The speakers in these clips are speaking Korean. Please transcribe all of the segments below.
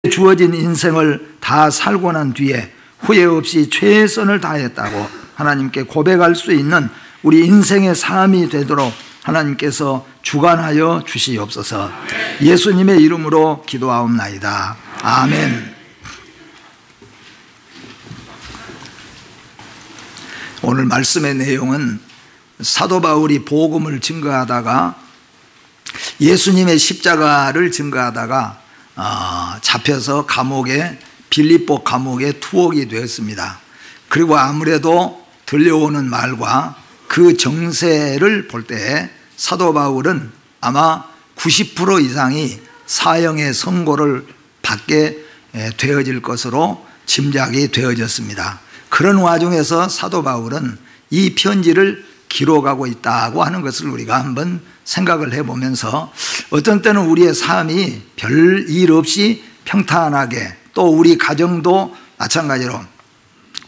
주어진 인생을 다 살고 난 뒤에 후회 없이 최선을 다했다고 하나님께 고백할 수 있는 우리 인생의 삶이 되도록 하나님께서 주관하여 주시옵소서. 예수님의 이름으로 기도하옵나이다. 아멘. 오늘 말씀의 내용은 사도 바울이 복음을 증거하다가 예수님의 십자가를 증거하다가 잡혀서 빌립보 감옥에 투옥이 되었습니다. 그리고 아무래도 들려오는 말과 그 정세를 볼 때 사도 바울은 아마 90% 이상이 사형의 선고를 받게 되어질 것으로 짐작이 되어졌습니다. 그런 와중에서 사도 바울은 이 편지를 기록하고 있다고 하는 것을 우리가 한번 생각을 해보면서 어떤 때는 우리의 삶이 별일 없이 평탄하게, 또 우리 가정도 마찬가지로,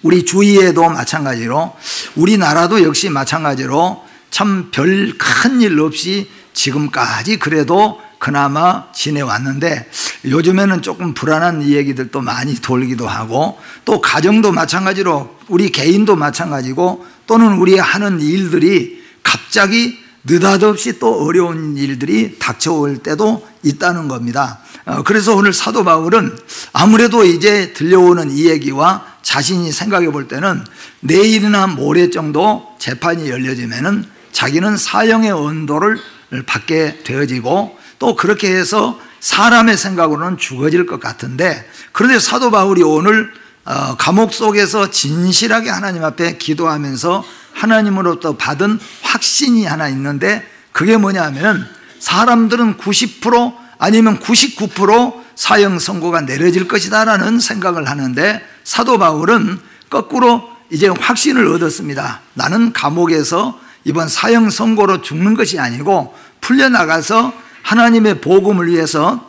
우리 주위에도 마찬가지로, 우리나라도 역시 마찬가지로 참 별 큰 일 없이 지금까지 그래도 그나마 지내왔는데 요즘에는 조금 불안한 얘기들도 많이 돌기도 하고, 또 가정도 마찬가지로 우리 개인도 마찬가지고, 또는 우리 하는 일들이 갑자기 느닷없이 또 어려운 일들이 닥쳐올 때도 있다는 겁니다. 그래서 오늘 사도 바울은 아무래도 이제 들려오는 이 얘기와 자신이 생각해 볼 때는 내일이나 모레 정도 재판이 열려지면은 자기는 사형의 언도를 받게 되어지고, 또 그렇게 해서 사람의 생각으로는 죽어질 것 같은데, 그런데 사도 바울이 오늘 감옥 속에서 진실하게 하나님 앞에 기도하면서 하나님으로부터 받은 확신이 하나 있는데, 그게 뭐냐 하면 사람들은 90% 아니면 99% 사형 선고가 내려질 것이다 라는 생각을 하는데, 사도 바울은 거꾸로 이제 확신을 얻었습니다. 나는 감옥에서 이번 사형 선고로 죽는 것이 아니고 풀려나가서 하나님의 복음을 위해서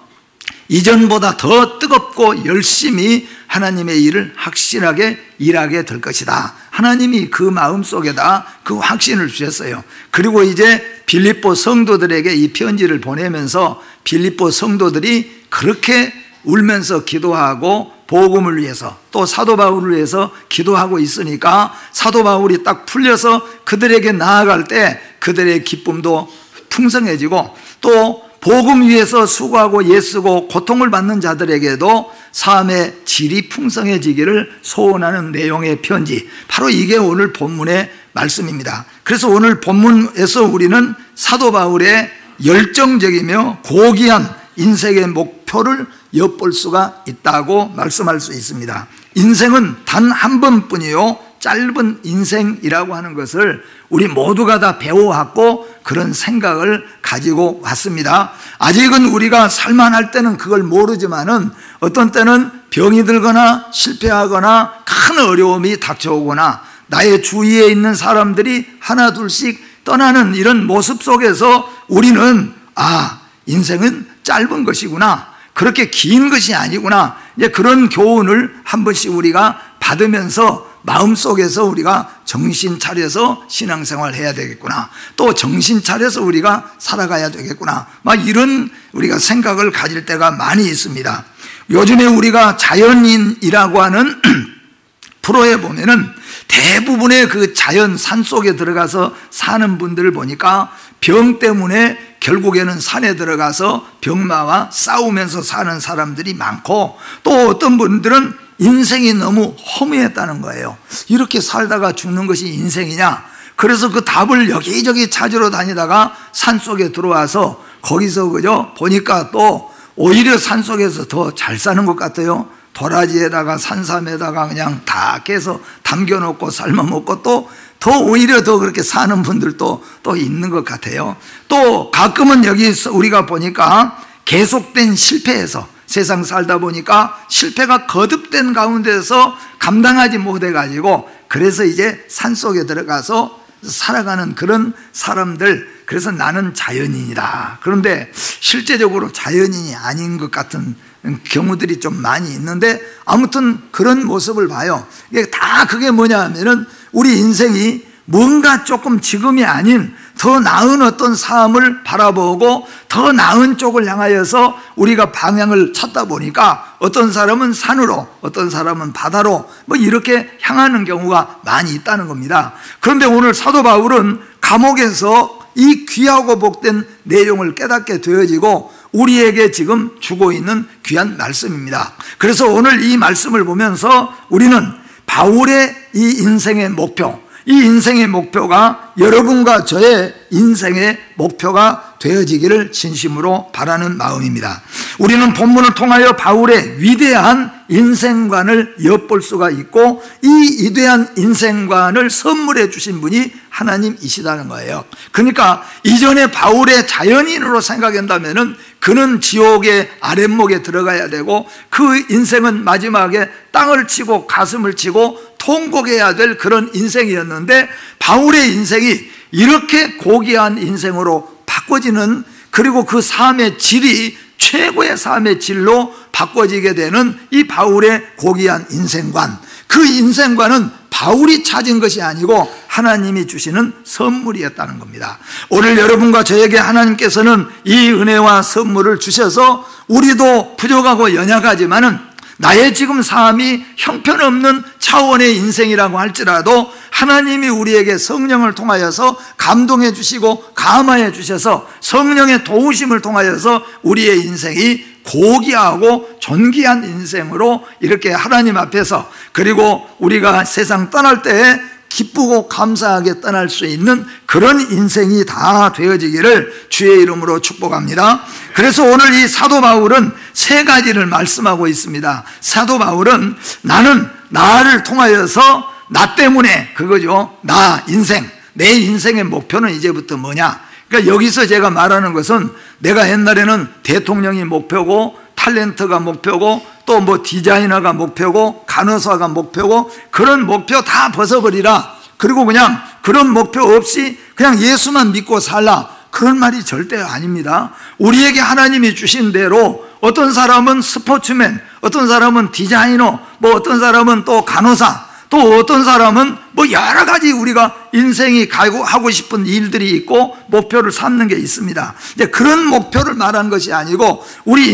이전보다 더 뜨겁고 열심히 하나님의 일을 확실하게 일하게 될 것이다. 하나님이 그 마음속에다 그 확신을 주셨어요. 그리고 이제 빌립보 성도들에게 이 편지를 보내면서 빌립보 성도들이 그렇게 울면서 기도하고 복음을 위해서, 또 사도 바울을 위해서 기도하고 있으니까 사도 바울이 딱 풀려서 그들에게 나아갈 때 그들의 기쁨도 풍성해지고, 또 복음 위해서 수고하고 애쓰고 고통을 받는 자들에게도 삶의 질이 풍성해지기를 소원하는 내용의 편지, 바로 이게 오늘 본문의 말씀입니다. 그래서 오늘 본문에서 우리는 사도 바울의 열정적이며 고귀한 인생의 목표를 엿볼 수가 있다고 말씀할 수 있습니다. 인생은 단 한 번뿐이요 짧은 인생이라고 하는 것을 우리 모두가 다 배워왔고 그런 생각을 가지고 왔습니다. 아직은 우리가 살만할 때는 그걸 모르지만은 어떤 때는 병이 들거나 실패하거나 큰 어려움이 닥쳐오거나 나의 주위에 있는 사람들이 하나 둘씩 떠나는 이런 모습 속에서 우리는 인생은 짧은 것이구나, 그렇게 긴 것이 아니구나, 이제 그런 교훈을 한 번씩 우리가 받으면서 마음속에서 우리가 정신 차려서 신앙생활 해야 되겠구나, 또 정신 차려서 우리가 살아가야 되겠구나, 막 이런 우리가 생각을 가질 때가 많이 있습니다. 요즘에 우리가 자연인이라고 하는 프로에 보면은 대부분의 그 자연 산속에 들어가서 사는 분들을 보니까 병 때문에 결국에는 산에 들어가서 병마와 싸우면서 사는 사람들이 많고, 또 어떤 분들은 인생이 너무 허무했다는 거예요. 이렇게 살다가 죽는 것이 인생이냐? 그래서 그 답을 여기저기 찾으러 다니다가 산속에 들어와서 거기서 그저 보니까 또 오히려 산속에서 더 잘 사는 것 같아요. 도라지에다가 산삼에다가 그냥 다 깨서 담겨놓고 삶아먹고, 또 더 오히려 더 그렇게 사는 분들도 또 있는 것 같아요. 또 가끔은 여기 우리가 보니까 계속된 실패에서 세상 살다 보니까 실패가 거듭된 가운데서 감당하지 못해가지고 그래서 이제 산속에 들어가서 살아가는 그런 사람들, 그래서 나는 자연인이다. 그런데 실제적으로 자연인이 아닌 것 같은 경우들이 좀 많이 있는데, 아무튼 그런 모습을 봐요. 이게 다 그게 뭐냐 하면은 우리 인생이 뭔가 조금 지금이 아닌 더 나은 어떤 삶을 바라보고 더 나은 쪽을 향하여서 우리가 방향을 찾다 보니까 어떤 사람은 산으로, 어떤 사람은 바다로 뭐 이렇게 향하는 경우가 많이 있다는 겁니다. 그런데 오늘 사도 바울은 감옥에서 이 귀하고 복된 내용을 깨닫게 되어지고 우리에게 지금 주고 있는 귀한 말씀입니다. 그래서 오늘 이 말씀을 보면서 우리는 바울의 이 인생의 목표, 이 인생의 목표가 여러분과 저의 인생의 목표가 되어지기를 진심으로 바라는 마음입니다. 우리는 본문을 통하여 바울의 위대한 인생관을 엿볼 수가 있고 이 위대한 인생관을 선물해 주신 분이 하나님이시다는 거예요. 그러니까 이전에 바울의 자연인으로 생각한다면 그는 지옥의 아랫목에 들어가야 되고 그 인생은 마지막에 땅을 치고 가슴을 치고 통곡해야 될 그런 인생이었는데 바울의 인생이 이렇게 고귀한 인생으로 바꿔지는, 그리고 그 삶의 질이 최고의 삶의 질로 바꿔지게 되는 이 바울의 고귀한 인생관, 그 인생관은 바울이 찾은 것이 아니고 하나님이 주시는 선물이었다는 겁니다. 오늘 여러분과 저에게 하나님께서는 이 은혜와 선물을 주셔서 우리도 부족하고 연약하지만은 나의 지금 삶이 형편없는 차원의 인생이라고 할지라도 하나님이 우리에게 성령을 통하여서 감동해 주시고 감화해 주셔서 성령의 도우심을 통하여서 우리의 인생이 고귀하고 존귀한 인생으로 이렇게 하나님 앞에서, 그리고 우리가 세상 떠날 때에 기쁘고 감사하게 떠날 수 있는 그런 인생이 다 되어지기를 주의 이름으로 축복합니다. 그래서 오늘 이 사도 바울은 세 가지를 말씀하고 있습니다. 사도 바울은 나는 나를 통하여서 나 때문에, 그거죠, 나 인생, 내 인생의 목표는 이제부터 뭐냐. 그러니까 여기서 제가 말하는 것은 내가 옛날에는 대통령이 목표고 탤런트가 목표고 또 뭐 디자이너가 목표고 간호사가 목표고 그런 목표 다 벗어버리라, 그리고 그냥 그런 목표 없이 그냥 예수만 믿고 살라, 그런 말이 절대 아닙니다. 우리에게 하나님이 주신 대로 어떤 사람은 스포츠맨, 어떤 사람은 디자이너, 뭐 어떤 사람은 또 간호사, 또 어떤 사람은 뭐 여러 가지 우리가 인생이 하고 싶은 일들이 있고 목표를 삼는 게 있습니다. 이제 그런 목표를 말하는 것이 아니고 우리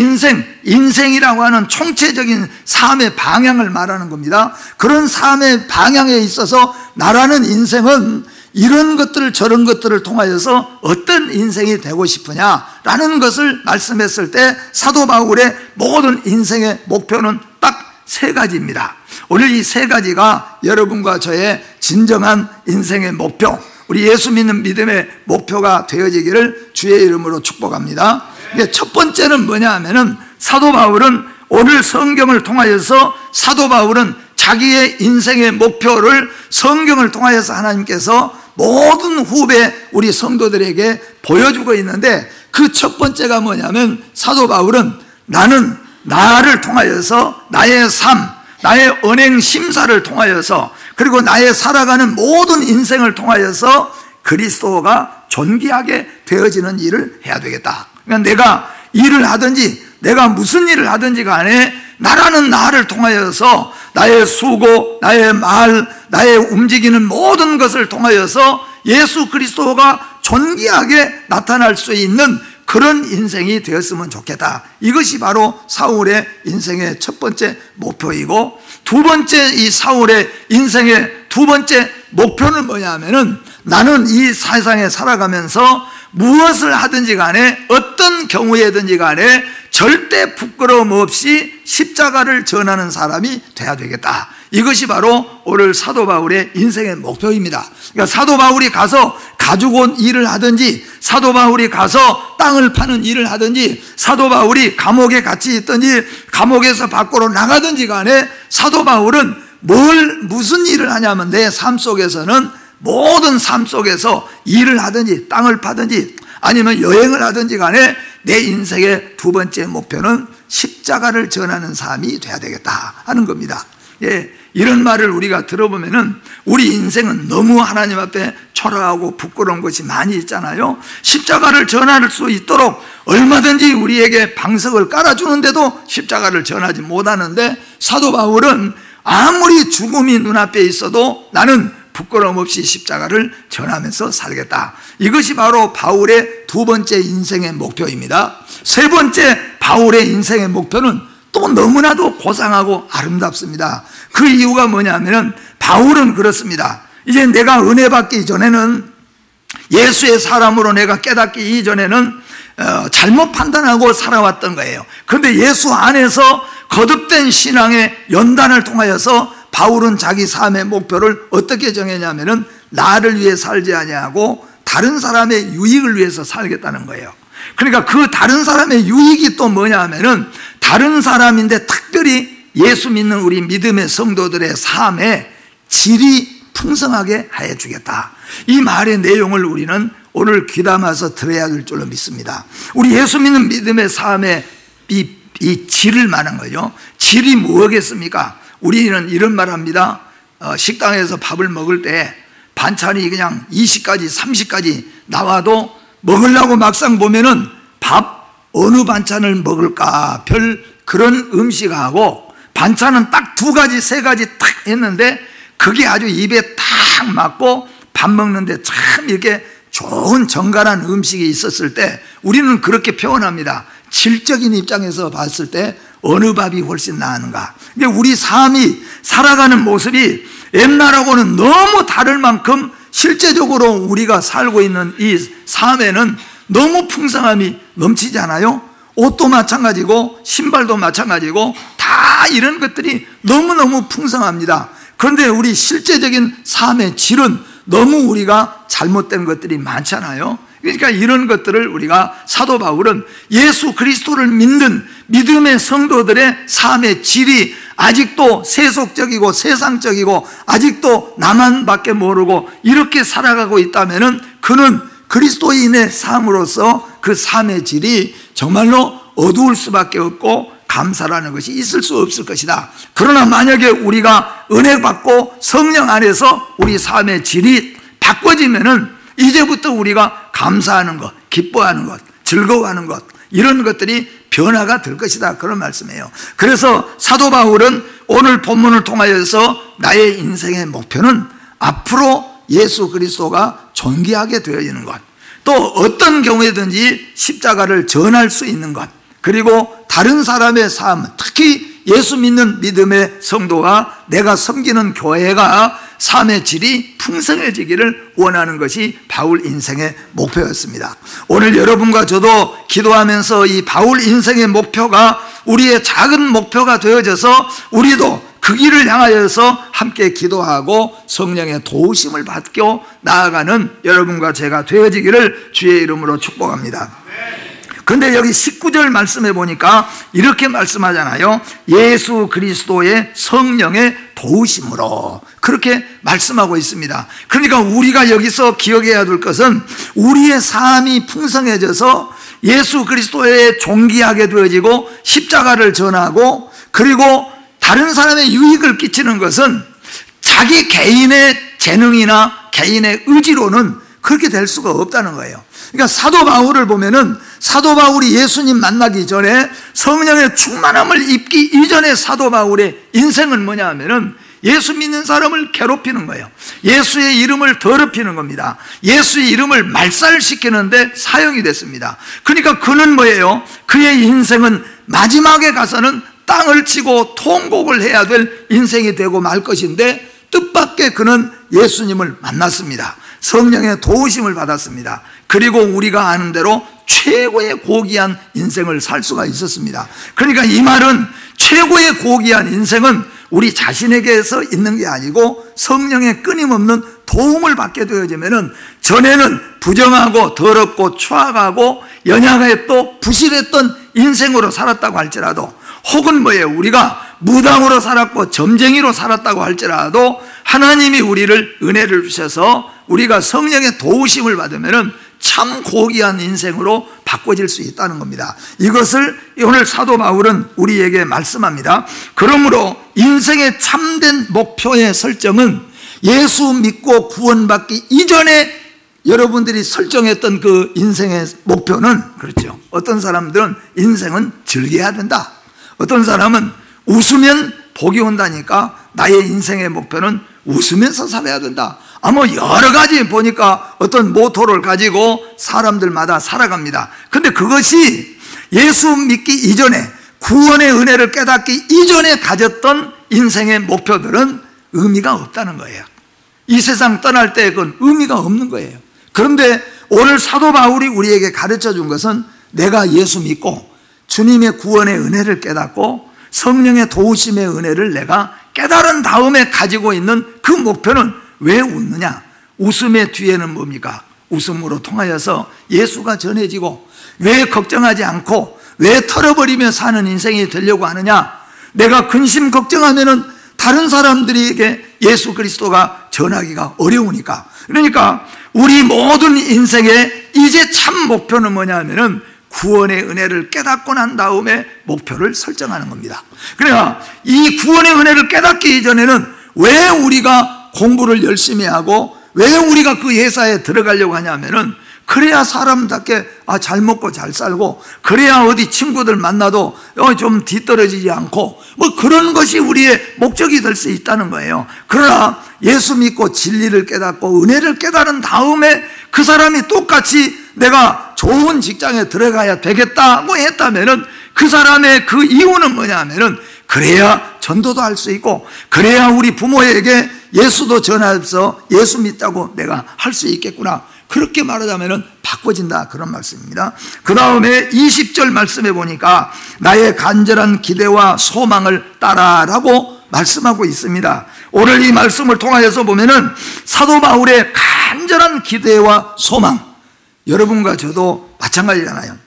인생이라고 하는 총체적인 삶의 방향을 말하는 겁니다. 그런 삶의 방향에 있어서 나라는 인생은 이런 것들 저런 것들을 통하여서 어떤 인생이 되고 싶으냐라는 것을 말씀했을 때 사도 바울의 모든 인생의 목표는 딱 세 가지입니다. 오늘 이 세 가지가 여러분과 저의 진정한 인생의 목표, 우리 예수 믿는 믿음의 목표가 되어지기를 주의 이름으로 축복합니다. 첫 번째는 뭐냐 하면은 사도 바울은 오늘 성경을 통하여서 사도 바울은 자기의 인생의 목표를 성경을 통하여서 하나님께서 모든 후배 우리 성도들에게 보여주고 있는데 그 첫 번째가 뭐냐면 사도 바울은 나는 나를 통하여서 나의 삶, 나의 언행 심사를 통하여서 그리고 나의 살아가는 모든 인생을 통하여서 그리스도가 존귀하게 되어지는 일을 해야 되겠다. 그러니까 내가 일을 하든지 내가 무슨 일을 하든지 간에 나라는 나를 통하여서 나의 수고, 나의 말, 나의 움직이는 모든 것을 통하여서 예수 그리스도가 존귀하게 나타날 수 있는 그런 인생이 되었으면 좋겠다. 이것이 바로 사울의 인생의 첫 번째 목표이고, 두 번째 이 사울의 인생의 두 번째 목표는 뭐냐면은 나는 이 세상에 살아가면서 무엇을 하든지 간에 어떤 경우에든지 간에 절대 부끄러움 없이 십자가를 전하는 사람이 돼야 되겠다. 이것이 바로 오늘 사도 바울의 인생의 목표입니다. 그러니까 사도 바울이 가서 가죽 옷 일을 하든지 사도 바울이 가서 땅을 파는 일을 하든지 사도 바울이 감옥에 갇혀 있든지 감옥에서 밖으로 나가든지 간에 사도 바울은 무슨 일을 하냐면 내 삶 속에서는 모든 삶 속에서 일을 하든지 땅을 파든지 아니면 여행을 하든지 간에 내 인생의 두 번째 목표는 십자가를 전하는 삶이 돼야 되겠다 하는 겁니다. 예, 이런 말을 우리가 들어보면은 우리 인생은 너무 하나님 앞에 초라하고 부끄러운 것이 많이 있잖아요. 십자가를 전할 수 있도록 얼마든지 우리에게 방석을 깔아주는데도 십자가를 전하지 못하는데 사도 바울은 아무리 죽음이 눈앞에 있어도 나는 부끄러움 없이 십자가를 전하면서 살겠다. 이것이 바로 바울의 두 번째 인생의 목표입니다. 세 번째 바울의 인생의 목표는 또 너무나도 고상하고 아름답습니다. 그 이유가 뭐냐면은 바울은 그렇습니다. 이제 내가 은혜 받기 전에는, 예수의 사람으로 내가 깨닫기 이전에는 잘못 판단하고 살아왔던 거예요. 그런데 예수 안에서 거듭된 신앙의 연단을 통하여서 바울은 자기 삶의 목표를 어떻게 정했냐면은 나를 위해 살지 아니하고 다른 사람의 유익을 위해서 살겠다는 거예요. 그러니까 그 다른 사람의 유익이 또 뭐냐 하면은 다른 사람인데 특별히 예수 믿는 우리 믿음의 성도들의 삶의 질이 풍성하게 하여 주겠다. 이 말의 내용을 우리는 오늘 귀담아서 들어야 될 줄로 믿습니다. 우리 예수 믿는 믿음의 삶의 이 질을 말한 거죠. 질이 뭐겠습니까? 우리는 이런 말 합니다. 식당에서 밥을 먹을 때 반찬이 그냥 20가지 30가지 나와도 먹으려고 막상 보면은 밥 어느 반찬을 먹을까 별 그런 음식하고 반찬은 딱 2가지 3가지 딱 했는데 그게 아주 입에 딱 맞고 밥 먹는데 참 이렇게 좋은 정갈한 음식이 있었을 때 우리는 그렇게 표현합니다. 질적인 입장에서 봤을 때 어느 밥이 훨씬 나은가. 근데 우리 삶이 살아가는 모습이 옛날하고는 너무 다를 만큼 실제적으로 우리가 살고 있는 이 삶에는 너무 풍성함이 넘치지 않아요? 옷도 마찬가지고 신발도 마찬가지고 다 이런 것들이 너무너무 풍성합니다. 그런데 우리 실제적인 삶의 질은 너무 우리가 잘못된 것들이 많잖아요. 그러니까 이런 것들을 우리가 사도 바울은 예수 그리스도를 믿는 믿음의 성도들의 삶의 질이 아직도 세속적이고 세상적이고 아직도 나만밖에 모르고 이렇게 살아가고 있다면은 그는 그리스도인의 삶으로서 그 삶의 질이 정말로 어두울 수밖에 없고 감사라는 것이 있을 수 없을 것이다. 그러나 만약에 우리가 은혜 받고 성령 안에서 우리 삶의 질이 바꿔지면은 이제부터 우리가 감사하는 것, 기뻐하는 것, 즐거워하는 것 이런 것들이 변화가 될 것이다. 그런 말씀이에요. 그래서 사도 바울은 오늘 본문을 통하여서 나의 인생의 목표는 앞으로 예수 그리스도가 존귀하게 되어지는 것, 또 어떤 경우에든지 십자가를 전할 수 있는 것, 그리고 다른 사람의 삶, 특히 예수 믿는 믿음의 성도가 내가 섬기는 교회가 삶의 질이 풍성해지기를 원하는 것이 바울 인생의 목표였습니다. 오늘 여러분과 저도 기도하면서 이 바울 인생의 목표가 우리의 작은 목표가 되어져서 우리도 그 길을 향하여서 함께 기도하고 성령의 도우심을 받고 나아가는 여러분과 제가 되어지기를 주의 이름으로 축복합니다. 그런데 여기 19절 말씀해 보니까 이렇게 말씀하잖아요. 예수 그리스도의 성령의 도우심으로 그렇게 말씀하고 있습니다. 그러니까 우리가 여기서 기억해야 될 것은 우리의 삶이 풍성해져서 예수 그리스도에 존귀하게 되어지고 십자가를 전하고 그리고 다른 사람의 유익을 끼치는 것은 자기 개인의 재능이나 개인의 의지로는 그렇게 될 수가 없다는 거예요. 그러니까 사도 바울을 보면은 사도 바울이 예수님 만나기 전에 성령의 충만함을 입기 이전에 사도 바울의 인생은 뭐냐 하면은 예수 믿는 사람을 괴롭히는 거예요. 예수의 이름을 더럽히는 겁니다. 예수의 이름을 말살시키는데 사용이 됐습니다. 그러니까 그는 뭐예요? 그의 인생은 마지막에 가서는 땅을 치고 통곡을 해야 될 인생이 되고 말 것인데 뜻밖의 그는 예수님을 만났습니다. 성령의 도우심을 받았습니다. 그리고 우리가 아는 대로 최고의 고귀한 인생을 살 수가 있었습니다. 그러니까 이 말은 최고의 고귀한 인생은 우리 자신에게서 있는 게 아니고 성령의 끊임없는 도움을 받게 되어지면은 전에는 부정하고 더럽고 추악하고 연약했고 부실했던 인생으로 살았다고 할지라도 혹은 뭐예요? 우리가 무당으로 살았고 점쟁이로 살았다고 할지라도 하나님이 우리를 은혜를 주셔서 우리가 성령의 도우심을 받으면은 참 고귀한 인생으로 바꿔질 수 있다는 겁니다. 이것을 오늘 사도 바울은 우리에게 말씀합니다. 그러므로 인생의 참된 목표의 설정은 예수 믿고 구원받기 이전에 여러분들이 설정했던 그 인생의 목표는 그렇죠. 어떤 사람들은 인생은 즐겨야 된다. 어떤 사람은 웃으면 복이 온다니까 나의 인생의 목표는 웃으면서 살아야 된다. 뭐 여러 가지 보니까 어떤 모토를 가지고 사람들마다 살아갑니다. 근데 그것이 예수 믿기 이전에 구원의 은혜를 깨닫기 이전에 가졌던 인생의 목표들은 의미가 없다는 거예요. 이 세상 떠날 때 그건 의미가 없는 거예요. 그런데 오늘 사도 바울이 우리에게 가르쳐 준 것은 내가 예수 믿고 주님의 구원의 은혜를 깨닫고 성령의 도우심의 은혜를 내가 깨달은 다음에 가지고 있는 그 목표는 왜 웃느냐? 웃음의 뒤에는 뭡니까? 웃음으로 통하여서 예수가 전해지고, 왜 걱정하지 않고 왜 털어버리며 사는 인생이 되려고 하느냐? 내가 근심 걱정하면은 다른 사람들에게 예수 그리스도가 전하기가 어려우니까. 그러니까 우리 모든 인생의 이제 참 목표는 뭐냐면은 구원의 은혜를 깨닫고 난 다음에 목표를 설정하는 겁니다. 그러니까 이 구원의 은혜를 깨닫기 이전에는 왜 우리가 공부를 열심히 하고 왜 우리가 그 회사에 들어가려고 하냐면은 그래야 사람답게 잘 먹고 잘 살고, 그래야 어디 친구들 만나도 좀 뒤떨어지지 않고, 뭐 그런 것이 우리의 목적이 될 수 있다는 거예요. 그러나 예수 믿고 진리를 깨닫고 은혜를 깨달은 다음에 그 사람이 똑같이 내가 좋은 직장에 들어가야 되겠다고 했다면은 그 사람의 그 이유는 뭐냐면은 그래야 전도도 할 수 있고, 그래야 우리 부모에게 예수도 전해서 예수 믿다고 내가 할 수 있겠구나, 그렇게 말하자면 바꿔진다, 그런 말씀입니다. 그 다음에 20절 말씀에 보니까 나의 간절한 기대와 소망을 따라라고 말씀하고 있습니다. 오늘 이 말씀을 통하여서 보면은 사도 바울의 간절한 기대와 소망, 여러분과 저도 마찬가지잖아요.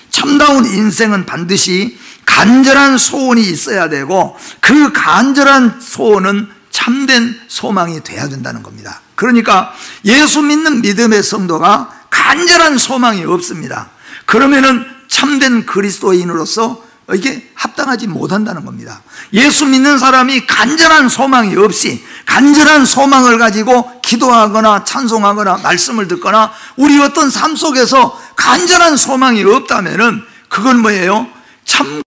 참다운 인생은 반드시 간절한 소원이 있어야 되고, 그 간절한 소원은 참된 소망이 돼야 된다는 겁니다. 그러니까 예수 믿는 믿음의 성도가 간절한 소망이 없습니다. 그러면은 참된 그리스도인으로서 이게 합당하지 못한다는 겁니다. 예수 믿는 사람이 간절한 소망이 없이 간절한 소망을 가지고 기도하거나 찬송하거나 말씀을 듣거나 우리 어떤 삶 속에서 간절한 소망이 없다면은 그건 뭐예요? 참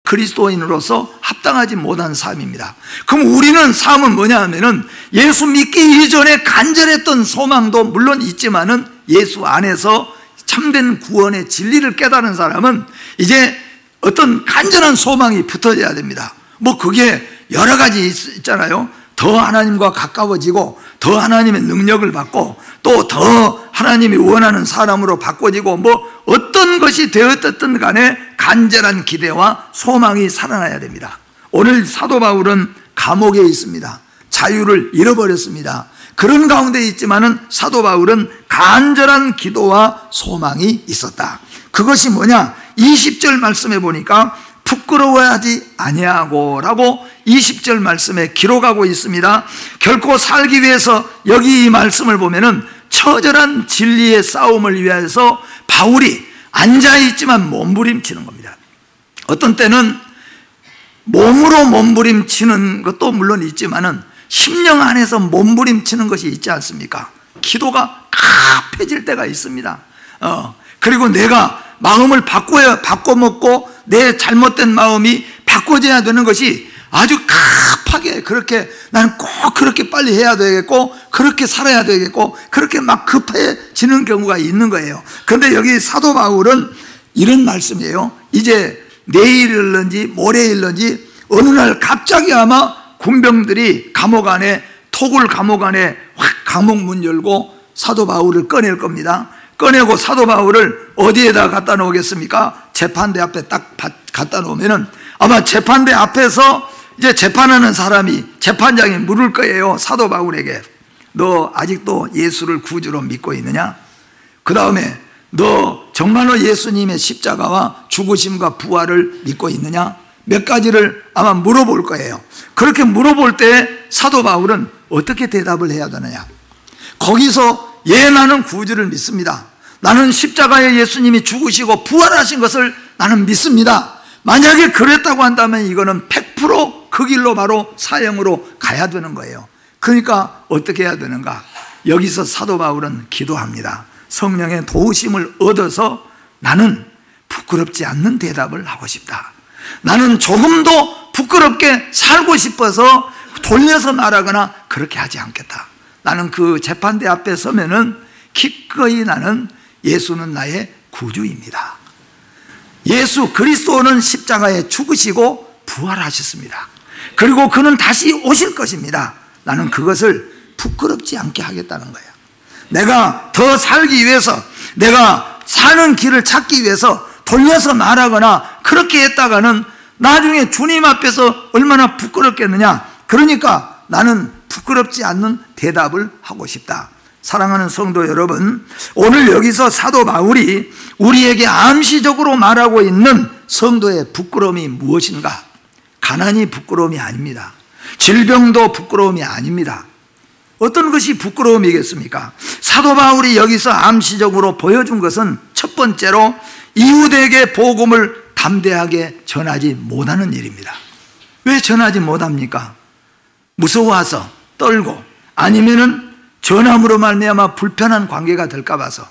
그리스도인으로서 합당하지 못한 삶입니다. 그럼 우리는 삶은 뭐냐 하면은 예수 믿기 이전에 간절했던 소망도 물론 있지만은 예수 안에서 참된 구원의 진리를 깨달은 사람은 이제 어떤 간절한 소망이 붙어져야 됩니다. 뭐 그게 여러 가지 있잖아요. 더 하나님과 가까워지고, 더 하나님의 능력을 받고, 또 더 하나님이 원하는 사람으로 바꿔지고, 뭐 어떤 것이 되었든 간에 간절한 기대와 소망이 살아나야 됩니다. 오늘 사도 바울은 감옥에 있습니다. 자유를 잃어버렸습니다. 그런 가운데 있지만은 사도 바울은 간절한 기도와 소망이 있었다. 그것이 뭐냐? 20절 말씀해 보니까 부끄러워하지 아니하고 라고 20절 말씀에 기록하고 있습니다. 결코 살기 위해서 여기 이 말씀을 보면은 처절한 진리의 싸움을 위해서 바울이 앉아있지만 몸부림치는 겁니다. 어떤 때는 몸으로 몸부림치는 것도 물론 있지만은 심령 안에서 몸부림치는 것이 있지 않습니까? 기도가 가패질 때가 있습니다. 그리고 내가 마음을 바꿔먹고 내 잘못된 마음이 바꿔져야 되는 것이 아주 급하게, 그렇게 나는 꼭 그렇게 빨리 해야 되겠고 그렇게 살아야 되겠고 그렇게 막 급해지는 경우가 있는 거예요. 그런데 여기 사도 바울은 이런 말씀이에요. 이제 내일일런지 모레일런지 어느 날 갑자기 아마 군병들이 감옥 안에, 토굴 감옥 안에 확 감옥 문 열고 사도 바울을 꺼낼 겁니다. 꺼내고 사도 바울을 어디에다 갖다 놓겠습니까? 재판대 앞에 딱 갖다 놓으면은 아마 재판대 앞에서 이제 재판하는 사람이, 재판장이 물을 거예요. 사도 바울에게 너 아직도 예수를 구주로 믿고 있느냐? 그 다음에 너 정말로 예수님의 십자가와 죽으심과 부활을 믿고 있느냐? 몇 가지를 아마 물어볼 거예요. 그렇게 물어볼 때 사도 바울은 어떻게 대답을 해야 되느냐? 거기서 나는 구주를 믿습니다. 나는 십자가에 예수님이 죽으시고 부활하신 것을 나는 믿습니다. 만약에 그랬다고 한다면 이거는 100% 그 길로 바로 사형으로 가야 되는 거예요. 그러니까 어떻게 해야 되는가? 여기서 사도 바울은 기도합니다. 성령의 도우심을 얻어서 나는 부끄럽지 않는 대답을 하고 싶다. 나는 조금도 부끄럽게 살고 싶어서 돌려서 말하거나 그렇게 하지 않겠다. 나는 그 재판대 앞에 서면은 기꺼이 나는 예수는 나의 구주입니다. 예수 그리스도는 십자가에 죽으시고 부활하셨습니다. 그리고 그는 다시 오실 것입니다. 나는 그것을 부끄럽지 않게 하겠다는 거예요. 내가 더 살기 위해서, 내가 사는 길을 찾기 위해서 돌려서 말하거나 그렇게 했다가는 나중에 주님 앞에서 얼마나 부끄럽겠느냐. 그러니까 나는 부끄럽지 않는 대답을 하고 싶다. 사랑하는 성도 여러분, 오늘 여기서 사도 바울이 우리에게 암시적으로 말하고 있는 성도의 부끄러움이 무엇인가? 가난이 부끄러움이 아닙니다. 질병도 부끄러움이 아닙니다. 어떤 것이 부끄러움이겠습니까? 사도 바울이 여기서 암시적으로 보여준 것은 첫 번째로 이웃에게 복음을 담대하게 전하지 못하는 일입니다. 왜 전하지 못합니까? 무서워서, 떨고, 아니면은 전함으로 말미암아 불편한 관계가 될까 봐서,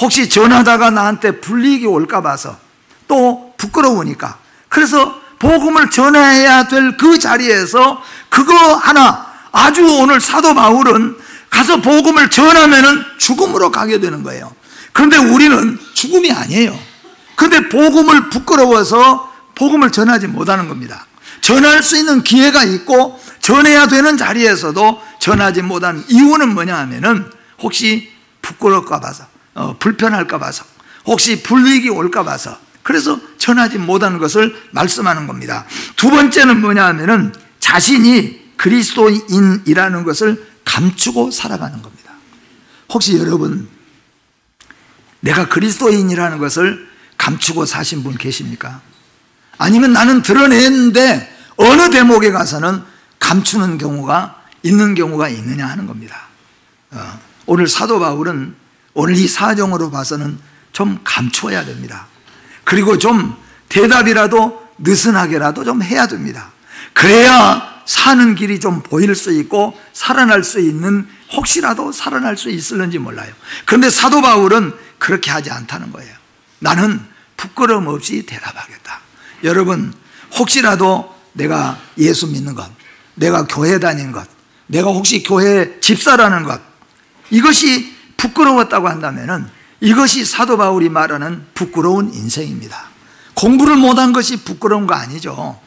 혹시 전하다가 나한테 불이익이 올까 봐서, 또 부끄러우니까. 그래서 복음을 전해야 될 그 자리에서 그거 하나, 아주 오늘 사도 바울은 가서 복음을 전하면은 죽음으로 가게 되는 거예요. 그런데 우리는 죽음이 아니에요. 그런데 복음을 부끄러워서 복음을 전하지 못하는 겁니다. 전할 수 있는 기회가 있고 전해야 되는 자리에서도 전하지 못한 이유는 뭐냐 하면은 혹시 부끄러울까 봐서, 불편할까 봐서, 혹시 불이익이 올까 봐서, 그래서 전하지 못하는 것을 말씀하는 겁니다. 두 번째는 뭐냐 하면은 자신이 그리스도인이라는 것을 감추고 살아가는 겁니다. 혹시 여러분, 내가 그리스도인이라는 것을 감추고 사신 분 계십니까? 아니면 나는 드러냈는데 어느 대목에 가서는 감추는 경우가 있는 경우가 있느냐 하는 겁니다. 오늘 사도 바울은 오늘 이 사정으로 봐서는 좀 감추어야 됩니다. 그리고 좀 대답이라도 느슨하게라도 좀 해야 됩니다. 그래야 사는 길이 좀 보일 수 있고 살아날 수 있는, 혹시라도 살아날 수 있을는지 몰라요. 그런데 사도 바울은 그렇게 하지 않다는 거예요. 나는 부끄러움 없이 대답하겠다. 여러분, 혹시라도 내가 예수 믿는 것, 내가 교회 다니는 것, 내가 혹시 교회 집사라는 것, 이것이 부끄러웠다고 한다면은 이것이 사도 바울이 말하는 부끄러운 인생입니다. 공부를 못한 것이 부끄러운 거 아니죠.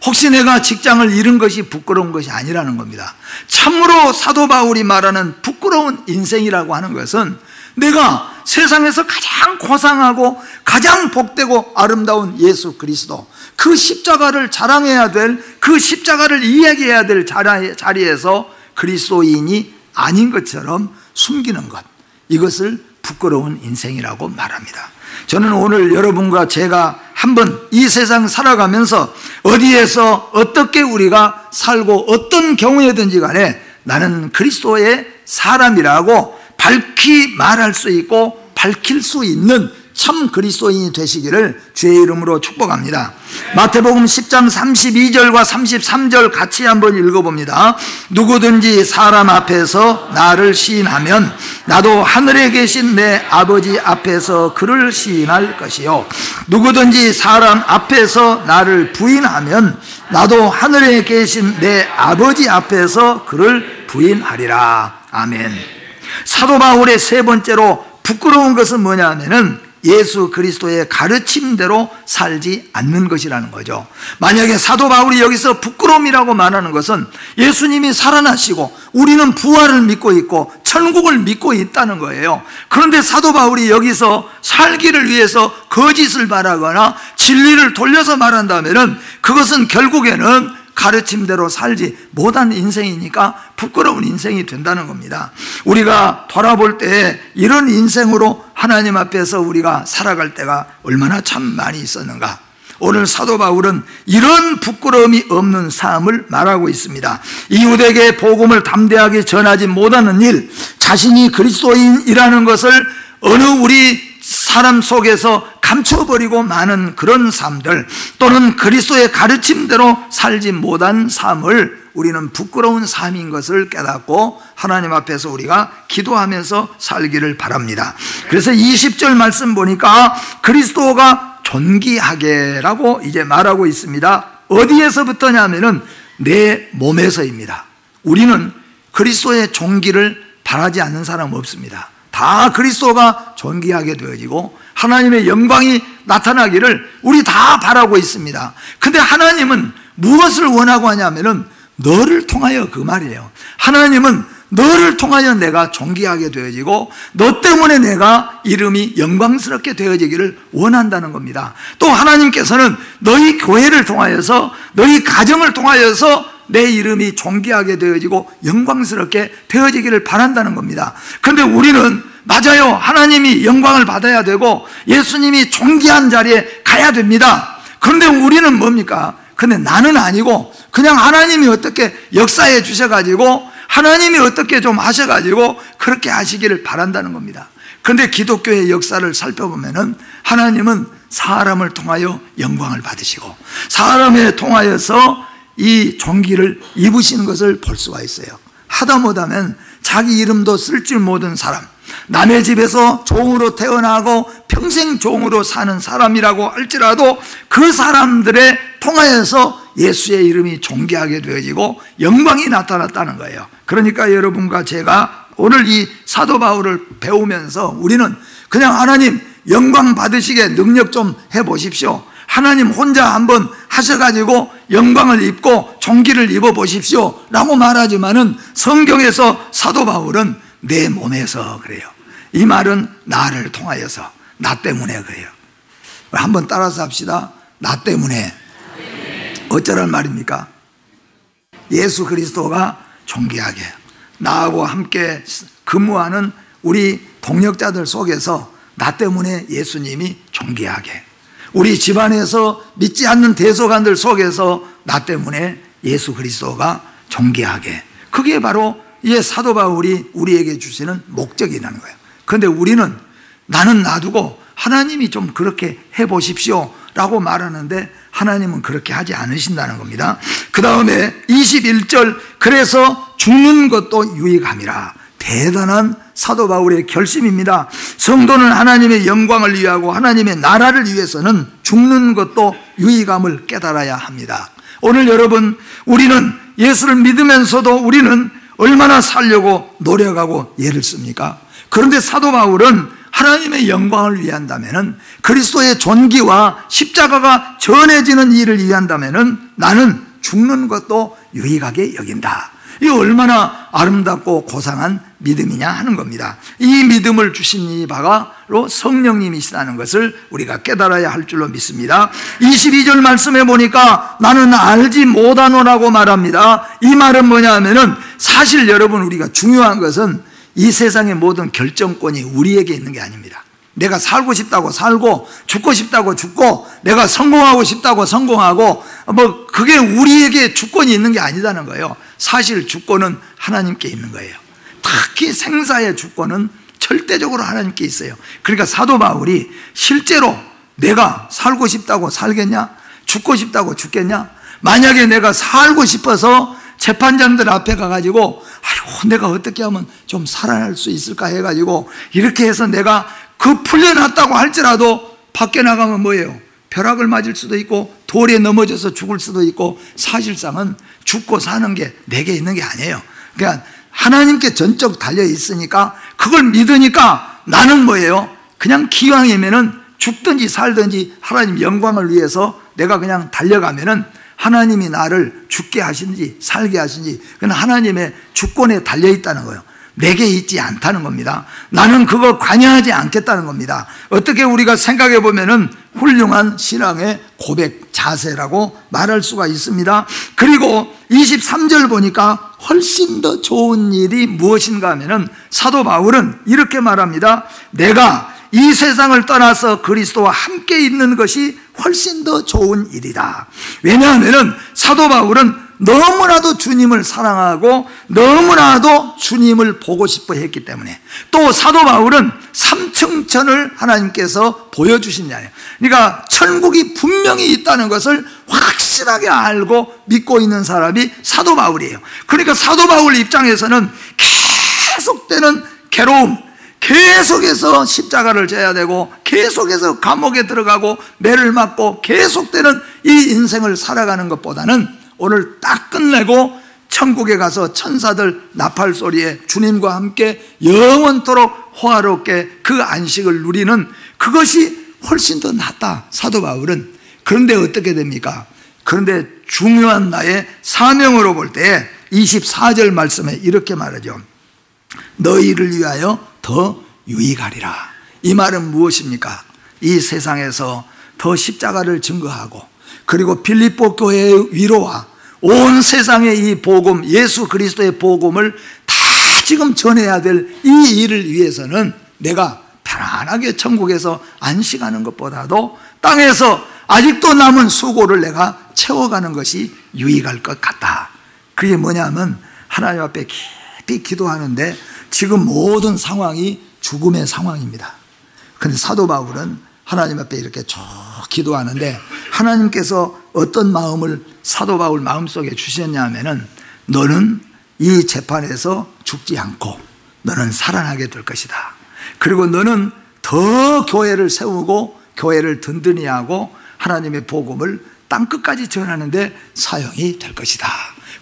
혹시 내가 직장을 잃은 것이 부끄러운 것이 아니라는 겁니다. 참으로 사도 바울이 말하는 부끄러운 인생이라고 하는 것은 내가 세상에서 가장 고상하고 가장 복되고 아름다운 예수 그리스도, 그 십자가를 자랑해야 될, 그 십자가를 이야기해야 될 자리에서 그리스도인이 아닌 것처럼 숨기는 것, 이것을 부끄러운 인생이라고 말합니다. 저는 오늘 여러분과 제가 한번 이 세상 살아가면서 어디에서 어떻게 우리가 살고 어떤 경우에든지 간에 나는 그리스도의 사람이라고 밝히 말할 수 있고 밝힐 수 있는 참 그리스도인이 되시기를 주의 이름으로 축복합니다. 마태복음 10장 32절과 33절 같이 한번 읽어봅니다. 누구든지 사람 앞에서 나를 시인하면 나도 하늘에 계신 내 아버지 앞에서 그를 시인할 것이요, 누구든지 사람 앞에서 나를 부인하면 나도 하늘에 계신 내 아버지 앞에서 그를 부인하리라. 아멘. 사도 바울의 세 번째로 부끄러운 것은 뭐냐 하면은 예수 그리스도의 가르침대로 살지 않는 것이라는 거죠. 만약에 사도 바울이 여기서 부끄러움이라고 말하는 것은 예수님이 살아나시고 우리는 부활을 믿고 있고 천국을 믿고 있다는 거예요. 그런데 사도 바울이 여기서 살기를 위해서 거짓을 말하거나 진리를 돌려서 말한다면 그것은 결국에는 가르침대로 살지 못한 인생이니까 부끄러운 인생이 된다는 겁니다. 우리가 돌아볼 때 이런 인생으로 하나님 앞에서 우리가 살아갈 때가 얼마나 참 많이 있었는가. 오늘 사도 바울은 이런 부끄러움이 없는 삶을 말하고 있습니다. 이웃에게 복음을 담대하게 전하지 못하는 일, 자신이 그리스도인이라는 것을 어느 우리 사람 속에서 감춰버리고 많은 그런 삶들, 또는 그리스도의 가르침대로 살지 못한 삶을 우리는 부끄러운 삶인 것을 깨닫고 하나님 앞에서 우리가 기도하면서 살기를 바랍니다. 그래서 20절 말씀 보니까 그리스도가 존귀하게라고 이제 말하고 있습니다. 어디에서부터냐 하면은 내 몸에서입니다. 우리는 그리스도의 존귀를 바라지 않는 사람 없습니다. 다 그리스도가 존귀하게 되어지고 하나님의 영광이 나타나기를 우리 다 바라고 있습니다. 근데 하나님은 무엇을 원하고 하냐면은 너를 통하여, 그 말이에요. 하나님은 너를 통하여 내가 존귀하게 되어지고 너 때문에 내가 이름이 영광스럽게 되어지기를 원한다는 겁니다. 또 하나님께서는 너희 교회를 통하여서, 너희 가정을 통하여서 내 이름이 존귀하게 되어지고 영광스럽게 되어지기를 바란다는 겁니다. 그런데 우리는 맞아요, 하나님이 영광을 받아야 되고 예수님이 존귀한 자리에 가야 됩니다. 그런데 우리는 뭡니까? 근데 나는 아니고 그냥 하나님이 어떻게 역사해 주셔가지고, 하나님이 어떻게 좀 하셔가지고 그렇게 하시기를 바란다는 겁니다. 그런데 기독교의 역사를 살펴보면은 하나님은 사람을 통하여 영광을 받으시고 사람에 통하여서 이 존귀를 입으시는 것을 볼 수가 있어요. 하다못하면 자기 이름도 쓸 줄 모르는 사람, 남의 집에서 종으로 태어나고 평생 종으로 사는 사람이라고 할지라도 그 사람들에 통하여서 예수의 이름이 존귀하게 되어지고 영광이 나타났다는 거예요. 그러니까 여러분과 제가 오늘 이 사도 바울을 배우면서 우리는 그냥 하나님 영광 받으시게 능력 좀 해보십시오, 하나님 혼자 한번 하셔가지고 영광을 입고 존귀를 입어보십시오 라고 말하지만은 성경에서 사도 바울은 내 몸에서 그래요. 이 말은 나를 통하여서, 나 때문에 그래요. 한번 따라서 합시다. 나 때문에. 어쩌란 말입니까? 예수 그리스도가 존귀하게, 나하고 함께 근무하는 우리 동역자들 속에서 나 때문에 예수님이 존귀하게, 우리 집안에서 믿지 않는 대속안들 속에서 나 때문에 예수 그리스도가 존귀하게, 그게 바로 이 사도 바울이 우리에게 주시는 목적이라는 거예요. 그런데 우리는 나는 놔두고 하나님이 좀 그렇게 해보십시오 라고 말하는데 하나님은 그렇게 하지 않으신다는 겁니다. 그 다음에 21절, 그래서 죽는 것도 유익함이라. 대단한 사도 바울의 결심입니다. 성도는 하나님의 영광을 위하고 하나님의 나라를 위해서는 죽는 것도 유익함을 깨달아야 합니다. 오늘 여러분, 우리는 예수를 믿으면서도 우리는 얼마나 살려고 노력하고 애를 씁니까? 그런데 사도 바울은 하나님의 영광을 위한다면은, 그리스도의 존귀와 십자가가 전해지는 일을 위한다면은 나는 죽는 것도 유익하게 여긴다. 이 얼마나 아름답고 고상한 믿음이냐 하는 겁니다. 이 믿음을 주신 이 바로 성령님이시라는 것을 우리가 깨달아야 할 줄로 믿습니다. 22절 말씀에 보니까 나는 알지 못하노라고 말합니다. 이 말은 뭐냐 하면은, 사실 여러분, 우리가 중요한 것은 이 세상의 모든 결정권이 우리에게 있는 게 아닙니다. 내가 살고 싶다고 살고 죽고 싶다고 죽고 내가 성공하고 싶다고 성공하고 그게 우리에게 주권이 있는 게 아니다는 거예요. 사실 주권은 하나님께 있는 거예요. 특히 생사의 주권은 절대적으로 하나님께 있어요. 그러니까 사도 바울이 실제로 내가 살고 싶다고 살겠냐? 죽고 싶다고 죽겠냐? 만약에 내가 살고 싶어서 재판장들 앞에 가가지고 아이고 내가 어떻게 하면 좀 살아날 수 있을까 해가지고 이렇게 해서 내가 그 풀려났다고 할지라도 밖에 나가면 뭐예요? 벼락을 맞을 수도 있고 돌에 넘어져서 죽을 수도 있고, 사실상은 죽고 사는 게 내게 있는 게 아니에요. 그러니까 하나님께 전적 달려 있으니까, 그걸 믿으니까 나는 뭐예요? 그냥 기왕이면은 죽든지 살든지 하나님 영광을 위해서 내가 그냥 달려가면은 하나님이 나를 죽게 하신지 살게 하신지 그건 하나님의 주권에 달려 있다는 거예요. 내게 있지 않다는 겁니다. 나는 그거 관여하지 않겠다는 겁니다. 어떻게 우리가 생각해 보면은 훌륭한 신앙의 고백 자세라고 말할 수가 있습니다. 그리고 23절 보니까 훨씬 더 좋은 일이 무엇인가 하면은 사도 바울은 이렇게 말합니다. 내가 이 세상을 떠나서 그리스도와 함께 있는 것이 훨씬 더 좋은 일이다. 왜냐하면 사도 바울은 너무나도 주님을 사랑하고 너무나도 주님을 보고 싶어 했기 때문에, 또 사도 바울은 삼층천을 하나님께서 보여주신 자예요. 그러니까 천국이 분명히 있다는 것을 확실하게 알고 믿고 있는 사람이 사도 바울이에요. 그러니까 사도 바울 입장에서는 계속되는 괴로움, 계속해서 십자가를 져야 되고 계속해서 감옥에 들어가고 매를 맞고 계속되는 이 인생을 살아가는 것보다는 오늘 딱 끝내고 천국에 가서 천사들 나팔 소리에 주님과 함께 영원토록 호화롭게 그 안식을 누리는 그것이 훨씬 더 낫다, 사도 바울은. 그런데 어떻게 됩니까? 그런데 중요한 나의 사명으로 볼 때 24절 말씀에 이렇게 말하죠. 너희를 위하여 더 유익하리라. 이 말은 무엇입니까? 이 세상에서 더 십자가를 증거하고, 그리고 빌립보 교회의 위로와 온 세상의 이 복음, 예수 그리스도의 복음을 다 지금 전해야 될 이 일을 위해서는 내가 편안하게 천국에서 안식하는 것보다도 땅에서 아직도 남은 수고를 내가 채워가는 것이 유익할 것 같다. 그게 뭐냐면 하나님 앞에 깊이 기도하는데 지금 모든 상황이 죽음의 상황입니다. 그런데 사도 바울은 하나님 앞에 이렇게 쭉 기도하는데 하나님께서 어떤 마음을 사도 바울 마음속에 주셨냐면은 너는 이 재판에서 죽지 않고 너는 살아나게 될 것이다. 그리고 너는 더 교회를 세우고 교회를 든든히 하고 하나님의 복음을 땅끝까지 전하는데 사용이 될 것이다.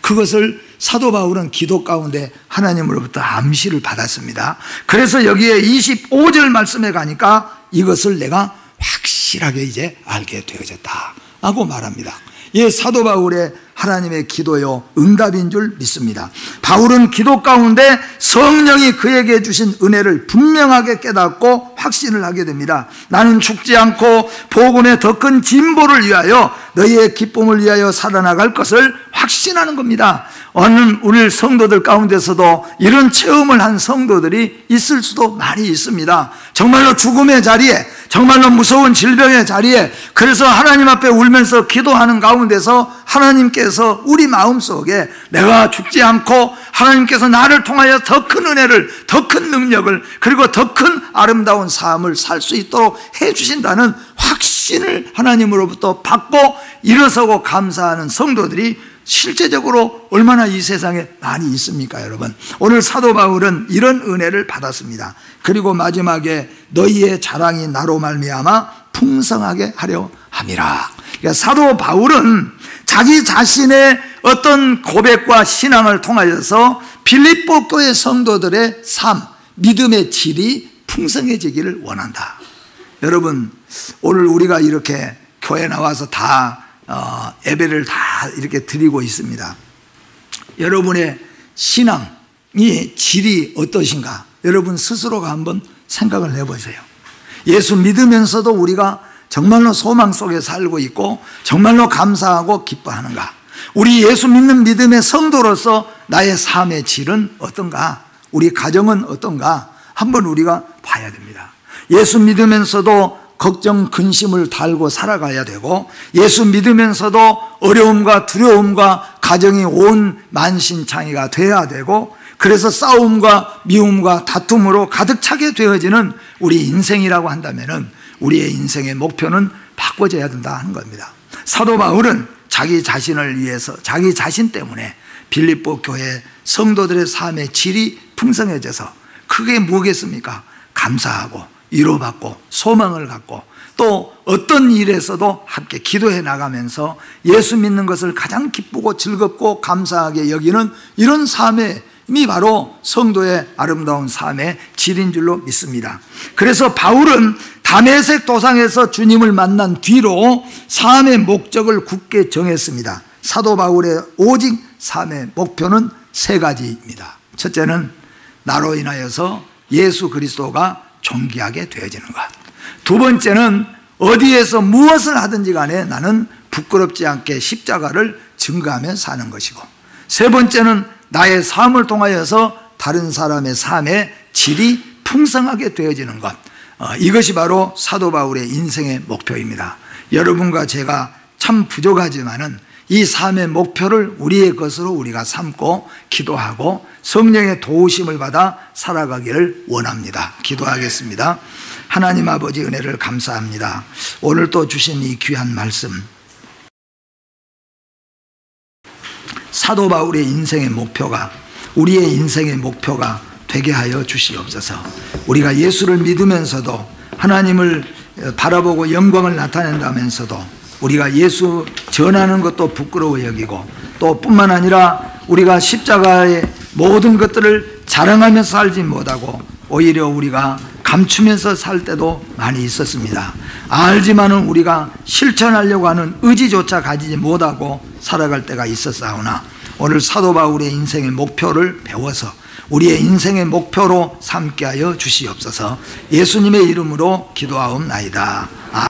그것을 사도 바울은 기도 가운데 하나님으로부터 암시를 받았습니다. 그래서 여기에 25절 말씀에 가니까 이것을 내가 확실하게 이제 알게 되어졌다 하고 말합니다. 이 사도 바울의 하나님의 기도요 응답인 줄 믿습니다. 바울은 기도 가운데 성령이 그에게 주신 은혜를 분명하게 깨닫고 확신을 하게 됩니다. 나는 죽지 않고 복음의 더 큰 진보를 위하여 너희의 기쁨을 위하여 살아나갈 것을 확신하는 겁니다. 오늘 성도들 가운데서도 이런 체험을 한 성도들이 있을 수도 많이 있습니다. 정말로 죽음의 자리에, 정말로 무서운 질병의 자리에, 그래서 하나님 앞에 울면서 기도하는 가운데서 하나님께서 우리 마음속에 내가 죽지 않고 하나님께서 나를 통하여 더 큰 은혜를, 더 큰 능력을, 그리고 더 큰 아름다운 삶을 살 수 있도록 해주신다는 확신을 하나님으로부터 받고 일어서고 감사하는 성도들이 실제적으로 얼마나 이 세상에 많이 있습니까, 여러분? 오늘 사도 바울은 이런 은혜를 받았습니다. 그리고 마지막에 너희의 자랑이 나로 말미암아 풍성하게 하려 함이라. 그러니까 사도 바울은 자기 자신의 어떤 고백과 신앙을 통하여서 빌립보 교회 성도들의 삶, 믿음의 질이 풍성해지기를 원한다. 여러분, 오늘 우리가 이렇게 교회 나와서 다 예배를 다 이렇게 드리고 있습니다. 여러분의 신앙이 질이 어떠신가? 여러분 스스로가 한번 생각을 해보세요. 예수 믿으면서도 우리가 정말로 소망 속에 살고 있고 정말로 감사하고 기뻐하는가? 우리 예수 믿는 믿음의 성도로서 나의 삶의 질은 어떤가? 우리 가정은 어떤가? 한번 우리가 봐야 됩니다. 예수 믿으면서도 걱정, 근심을 달고 살아가야 되고, 예수 믿으면서도 어려움과 두려움과 가정이 온 만신창이가 돼야 되고, 그래서 싸움과 미움과 다툼으로 가득 차게 되어지는 우리 인생이라고 한다면은 우리의 인생의 목표는 바꿔져야 된다 하는 겁니다. 사도 바울은 자기 자신을 위해서, 자기 자신 때문에 빌립보 교회 성도들의 삶의 질이 풍성해져서, 그게 뭐겠습니까? 감사하고 위로받고 소망을 갖고 또 어떤 일에서도 함께 기도해 나가면서 예수 믿는 것을 가장 기쁘고 즐겁고 감사하게 여기는 이런 삶이 바로 성도의 아름다운 삶의 질인 줄로 믿습니다. 그래서 바울은 다메섹 도상에서 주님을 만난 뒤로 삶의 목적을 굳게 정했습니다. 사도 바울의 오직 삶의 목표는 세 가지입니다. 첫째는 나로 인하여서 예수 그리스도가 존귀하게 되어지는 것. 두 번째는 어디에서 무엇을 하든지 간에 나는 부끄럽지 않게 십자가를 증거하며 사는 것이고, 세 번째는 나의 삶을 통하여서 다른 사람의 삶의 질이 풍성하게 되어지는 것. 이것이 바로 사도 바울의 인생의 목표입니다. 여러분과 제가 참 부족하지만은 이 삶의 목표를 우리의 것으로 우리가 삼고 기도하고 성령의 도우심을 받아 살아가기를 원합니다. 기도하겠습니다. 하나님 아버지 은혜를 감사합니다. 오늘 또 주신 이 귀한 말씀, 사도 바울의 인생의 목표가 우리의 인생의 목표가 되게 하여 주시옵소서. 우리가 예수를 믿으면서도 하나님을 바라보고 영광을 나타낸다면서도 우리가 예수 전하는 것도 부끄러워 여기고, 또 뿐만 아니라 우리가 십자가의 모든 것들을 자랑하며 살지 못하고 오히려 우리가 감추면서 살 때도 많이 있었습니다. 알지만은 우리가 실천하려고 하는 의지조차 가지지 못하고 살아갈 때가 있었사오나 오늘 사도 바울의 인생의 목표를 배워서 우리의 인생의 목표로 삼게 하여 주시옵소서. 예수님의 이름으로 기도하옵나이다.